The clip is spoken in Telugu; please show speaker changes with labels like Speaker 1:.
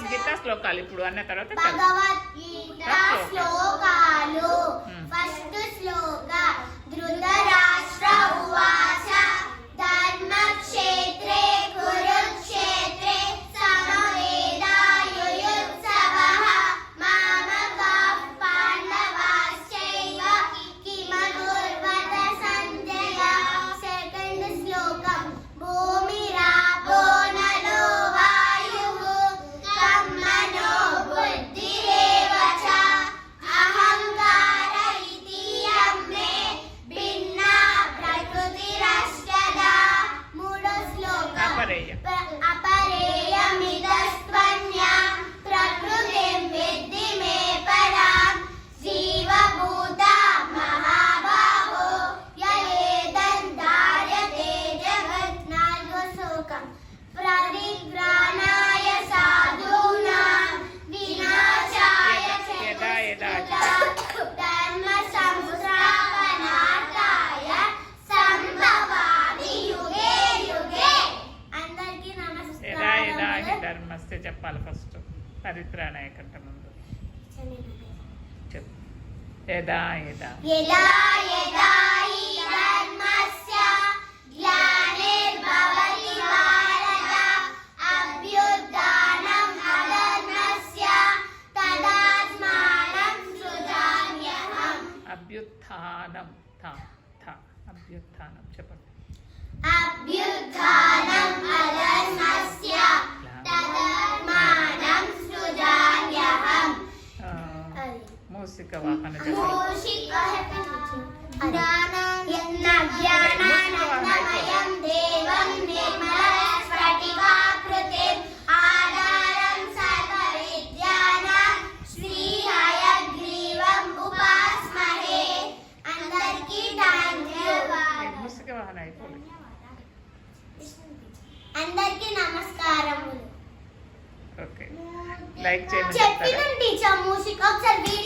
Speaker 1: భగవద్గీత శ్లోకాలు ఇప్పుడు అన్న తర్వాత
Speaker 2: భగవద్గీత శ్లోకాలు. ఫస్ట్ శ్లోక ధృతరాష్ట్ర ఉవాచ ధర్మక్షేత్రే కురుక్షేత్రే సమవేదాయుయుత్సవః మామకాః పాండవాశ్చైవ కిమకుర్వత సంజయ. సెకండ్ శ్లోకం భూమిరాపో నలో వాయుః కమ్మనో బుద్ధిరేవ చ అహంకార ఇతియం మే భిన్నా ప్రకృతిరష్టదా. మూడో శ్లోకం అపరేయమిదస్త్వన్యా ప్రకృతిం విద్ధి మే పరాం జీవభూత మహాబాహో యయేదంధార్యతే జగత్. నాలుగో శ్లోకం పరిగ్రాణాయ సాధూనాం వినాశాయ చ ధర్మ సంస్థాపనార్థాయ సంభవామి యుగే యుగే. అందరికీ
Speaker 1: యదా యదా హి
Speaker 2: నమస్కారం.
Speaker 1: ధర్మస్య చెప్పాలి ఫస్ట్ పరిత్రాణాయ కంటే ముందు చెప్పు. యదా యదా
Speaker 2: యదా యదా హి ధర్మస్య గ్లానిర్భవతి భారత అభ్యుత్థానం అధర్మస్య తదాత్మానం సృజామ్యహం.
Speaker 1: అభ్యుత్థానం థ థ అభ్యుత్థానం చెప్పండి.
Speaker 2: అభ్యుత్థానం అధర్మస్య తదాత్మానం సృజామ్యహం.
Speaker 1: మూసిక వాహన చెప్పాలి.
Speaker 2: జ్ఞానానందమయం దేవం నిర్మలస్ఫటికాకృతిం ఆధారం సర్వవిద్యానాం శ్రీహయగ్రీవం ఉపాస్మహే. అందరికీ ధన్యవాదాలు.
Speaker 1: మూసిక వాహన అయిపోలేదు.
Speaker 2: అందరికీ నమస్కారములు.
Speaker 1: ఓకే లైక్ చేయమని చెప్తారా?
Speaker 2: చెప్పిన టీచర్ మూసిక ఒకసారి వీడియో